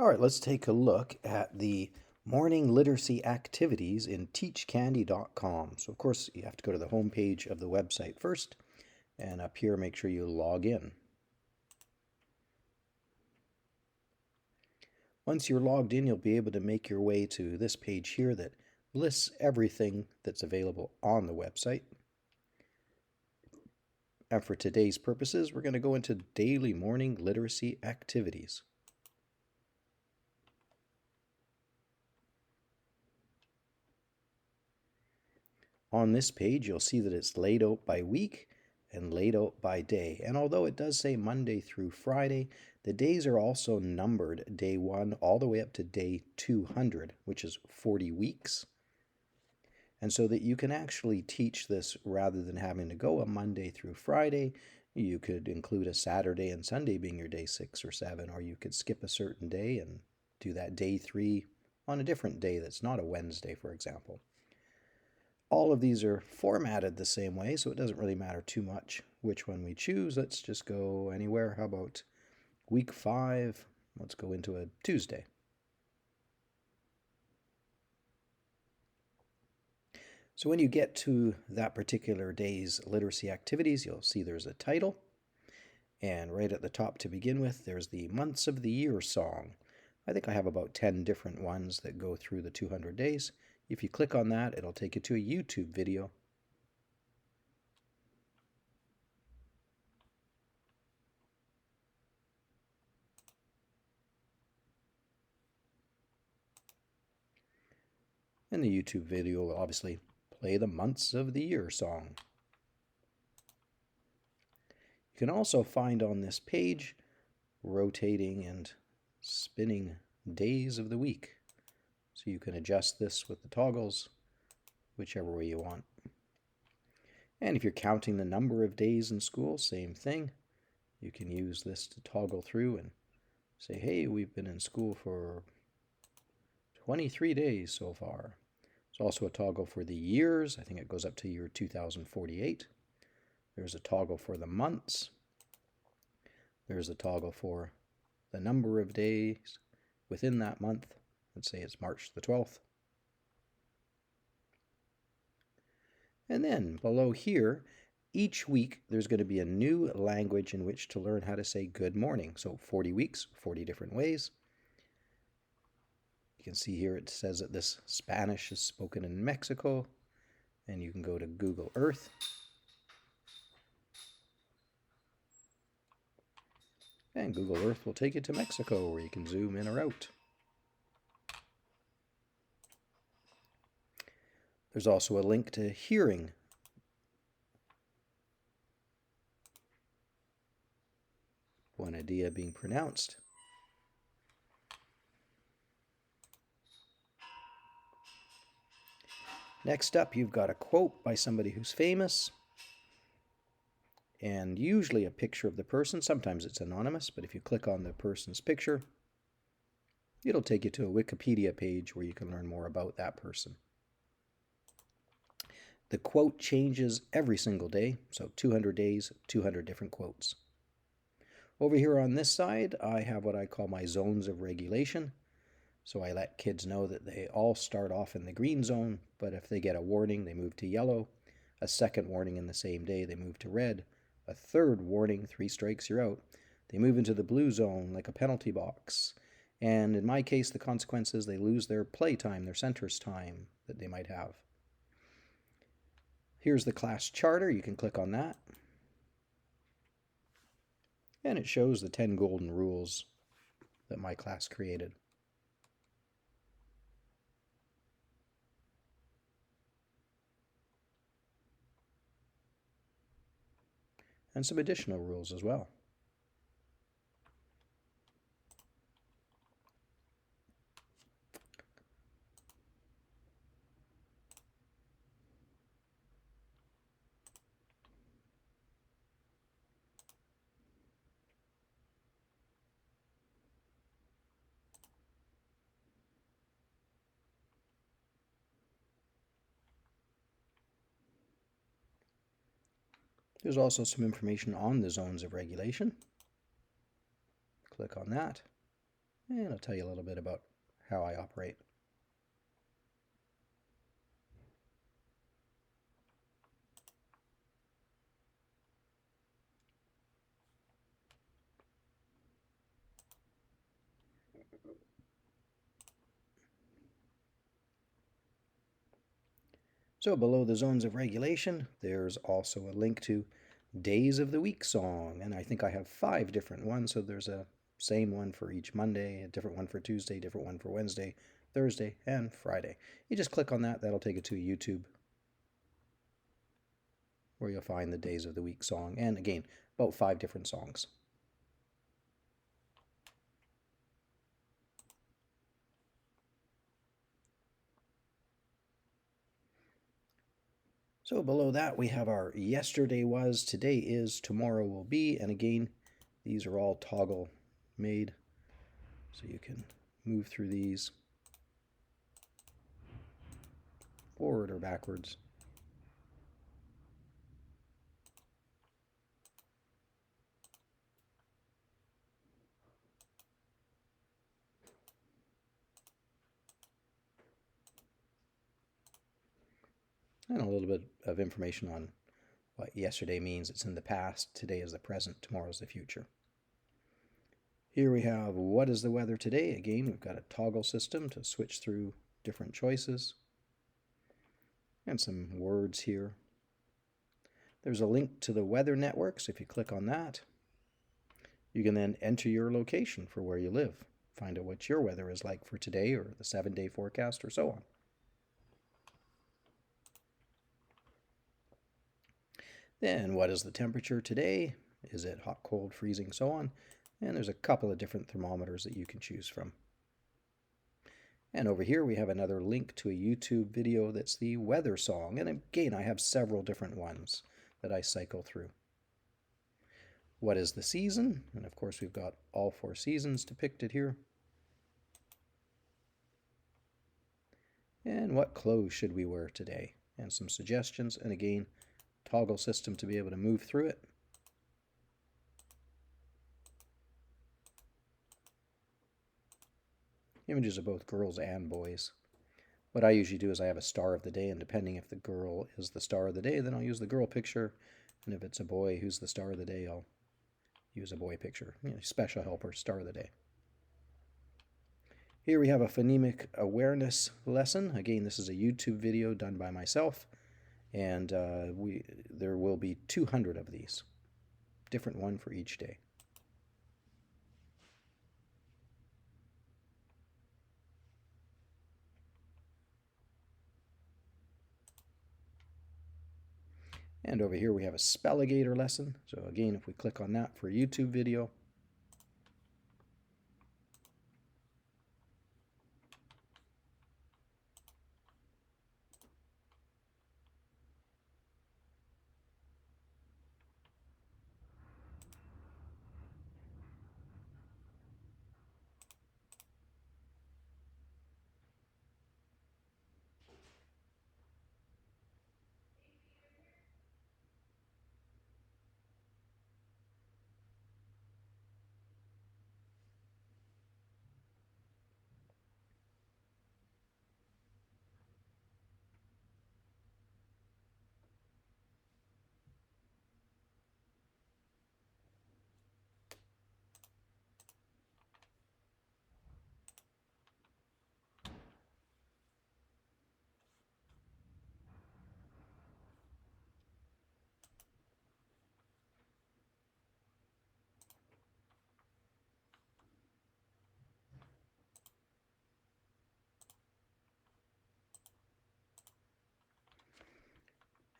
All right, let's take a look at the morning literacy activities in teachcandy.com. So, of course, you have to go to the home page of the website first, and up here, make sure you log in. Once you're logged in, you'll be able to make your way to this page here that lists everything that's available on the website. And for today's purposes, we're going to go into daily morning literacy activities. On this page, you'll see that it's laid out by week and laid out by day. And although it does say Monday through Friday, the days are also numbered day 1 all the way up to day 200, which is 40 weeks. And so that you can actually teach this rather than having to go a Monday through Friday, you could include a Saturday and Sunday being your day 6 or 7, or you could skip a certain day and do that day 3 on a different day that's not a Wednesday, for example. All of these are formatted the same way, so it doesn't really matter too much which one we choose. Let's just go anywhere. How about week 5? Let's go into a Tuesday. So when you get to that particular day's literacy activities, you'll see there's a title. And right at the top to begin with, there's the Months of the Year song. I think I have about 10 different ones that go through the 200 days. If you click on that, it'll take you to a YouTube video. And the YouTube video will obviously play the Months of the Year song. You can also find on this page rotating and spinning days of the week. So you can adjust this with the toggles, whichever way you want. And if you're counting the number of days in school, same thing. You can use this to toggle through and say, hey, we've been in school for 23 days so far. There's also a toggle for the years. I think it goes up to year 2048. There's a toggle for the months. There's a toggle for the number of days within that month. Let's say it's March the 12th. And then below here, each week there's going to be a new language in which to learn how to say good morning. So 40 weeks, 40 different ways. You can see here it says that this Spanish is spoken in Mexico, and you can go to Google Earth. And Google Earth will take you to Mexico, where you can zoom in or out. There's also a link to hearing. Buena dia being pronounced. Next up, you've got a quote by somebody who's famous, and usually a picture of the person. Sometimes it's anonymous, but if you click on the person's picture, it'll take you to a Wikipedia page where you can learn more about that person. The quote changes every single day, so 200 days, 200 different quotes. Over here on this side, I have what I call my zones of regulation. So I let kids know that they all start off in the green zone, but if they get a warning, they move to yellow. A second warning in the same day, they move to red. A third warning, 3 strikes, you're out. They move into the blue zone, like a penalty box. And in my case, the consequence is they lose their play time, their centers time that they might have. Here's the class charter. You can click on that. And it shows the 10 golden rules that my class created. And some additional rules as well. There's also some information on the zones of regulation. Click on that. and I'll tell you a little bit about how I operate. So below the zones of regulation, there's also a link to days of the week song, and I think I have 5 different ones. So there's a same one for each Monday, a different one for Tuesday, different one for Wednesday, Thursday, and Friday. You just click on that, that'll take you to YouTube where you'll find the days of the week song, and again, about 5 different songs. So below that, we have our yesterday was, today is, tomorrow will be, and again, these are all toggle made, so you can move through these forward or backwards. And a little bit of information on what yesterday means. It's in the past, today is the present, tomorrow is the future. Here we have what is the weather today. Again, we've got a toggle system to switch through different choices. And some words here. There's a link to the weather network, so if you click on that, you can then enter your location for where you live. Find out what your weather is like for today or the 7-day forecast or so on. Then what is the temperature today? Is it hot, cold, freezing, so on? And there's a couple of different thermometers that you can choose from. And over here we have another link to a YouTube video that's the weather song. And again, I have several different ones that I cycle through. What is the season? And of course we've got all 4 seasons depicted here. And what clothes should we wear today? And some suggestions, and again, toggle system to be able to move through it. Images of both girls and boys. What I usually do is I have a star of the day, and depending if the girl is the star of the day, then I'll use the girl picture, and if it's a boy who's the star of the day, I'll use a boy picture. Special helper, star of the day. Here we have a phonemic awareness lesson. Again, this is a YouTube video done by myself, and there will be 200 of these, different one for each day. And over here we have a Spelligator lesson. So again, if we click on that for a YouTube video,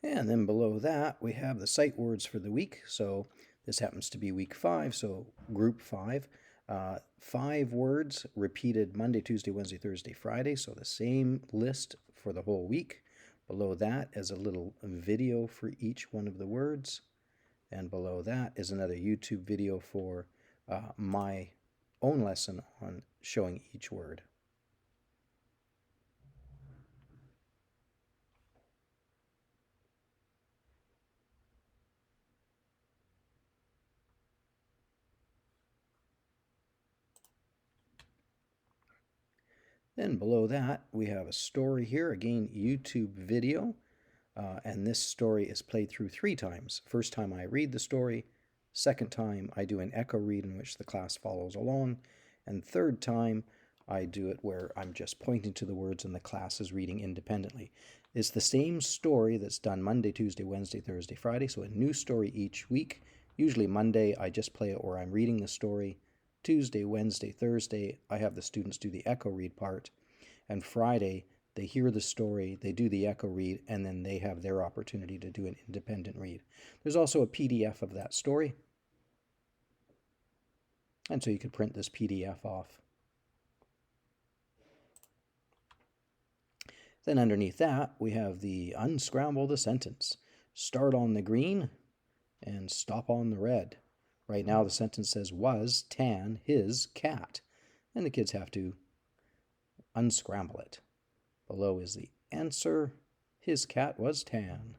and then below that we have the sight words for the week. So this happens to be week 5, so group 5. 5 words repeated Monday, Tuesday, Wednesday, Thursday, Friday, so the same list for the whole week. Below that is a little video for each one of the words, and below that is another YouTube video for my own lesson on showing each word. Then below that, we have a story here, again, YouTube video. And this story is played through 3 times. First time I read the story, second time I do an echo read in which the class follows along, and third time I do it where I'm just pointing to the words and the class is reading independently. It's the same story that's done Monday, Tuesday, Wednesday, Thursday, Friday, so a new story each week. Usually Monday I just play it where I'm reading the story. Tuesday, Wednesday, Thursday I have the students do the echo read part, and Friday they hear the story, they do the echo read, and then they have their opportunity to do an independent read. There's also a PDF of that story, and so you could print this PDF off. Then underneath that, we have the unscramble the sentence. Start on the green and stop on the red. Right now the sentence says, was Tan his cat? And the kids have to unscramble it. Below is the answer. His cat was tan.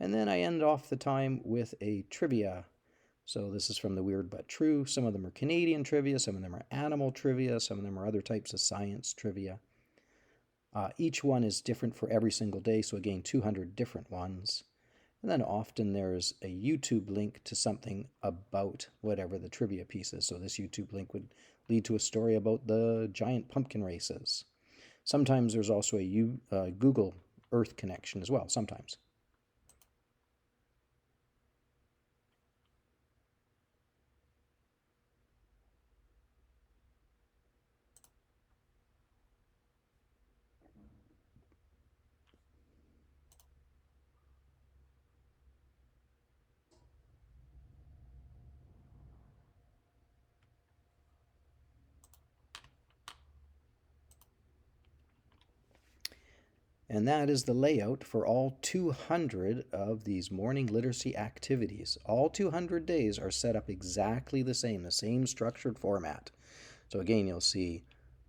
And then I end off the time with a trivia. So this is from the Weird But True. Some of them are Canadian trivia, some of them are animal trivia, some of them are other types of science trivia. Each one is different for every single day, so again, 200 different ones. And then often there's a YouTube link to something about whatever the trivia piece is. So this YouTube link would lead to a story about the giant pumpkin races. Sometimes there's also a Google Earth connection as well, sometimes. And that is the layout for all 200 of these morning literacy activities. All 200 days are set up exactly the same structured format. So again, you'll see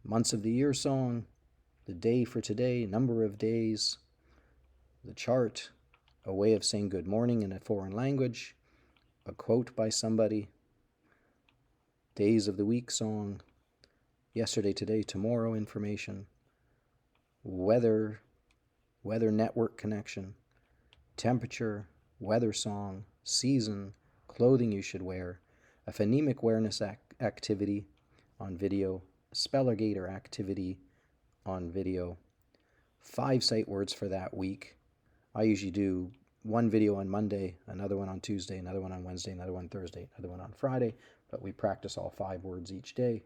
months of the year song, the day for today, number of days, the chart, a way of saying good morning in a foreign language, a quote by somebody, days of the week song, yesterday, today, tomorrow information, weather network connection, temperature, weather song, season, clothing you should wear, a phonemic awareness activity on video, a Spellergator activity on video, 5 sight words for that week. I usually do one video on Monday, another one on Tuesday, another one on Wednesday, another one Thursday, another one on Friday, but we practice all 5 words each day.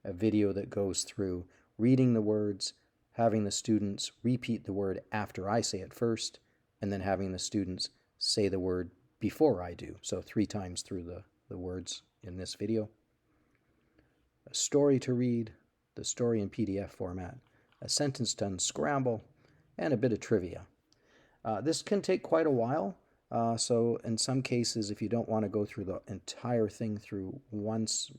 A video that goes through reading the words, having the students repeat the word after I say it first, and then having the students say the word before I do. So 3 times through the words in this video. A story to read, the story in PDF format, a sentence to unscramble, and a bit of trivia. This can take quite a while. So in some cases, if you don't want to go through the entire thing through once,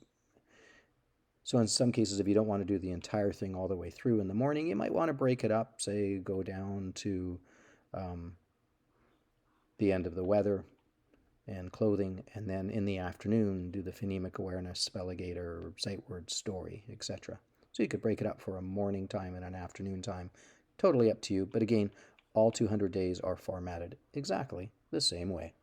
so in some cases, if you don't want to do the entire thing all the way through in the morning, you might want to break it up, say go down to the end of the weather and clothing, and then in the afternoon do the phonemic awareness, Spellergator, sight word, story, etc. So you could break it up for a morning time and an afternoon time. Totally up to you. But again, all 200 days are formatted exactly the same way.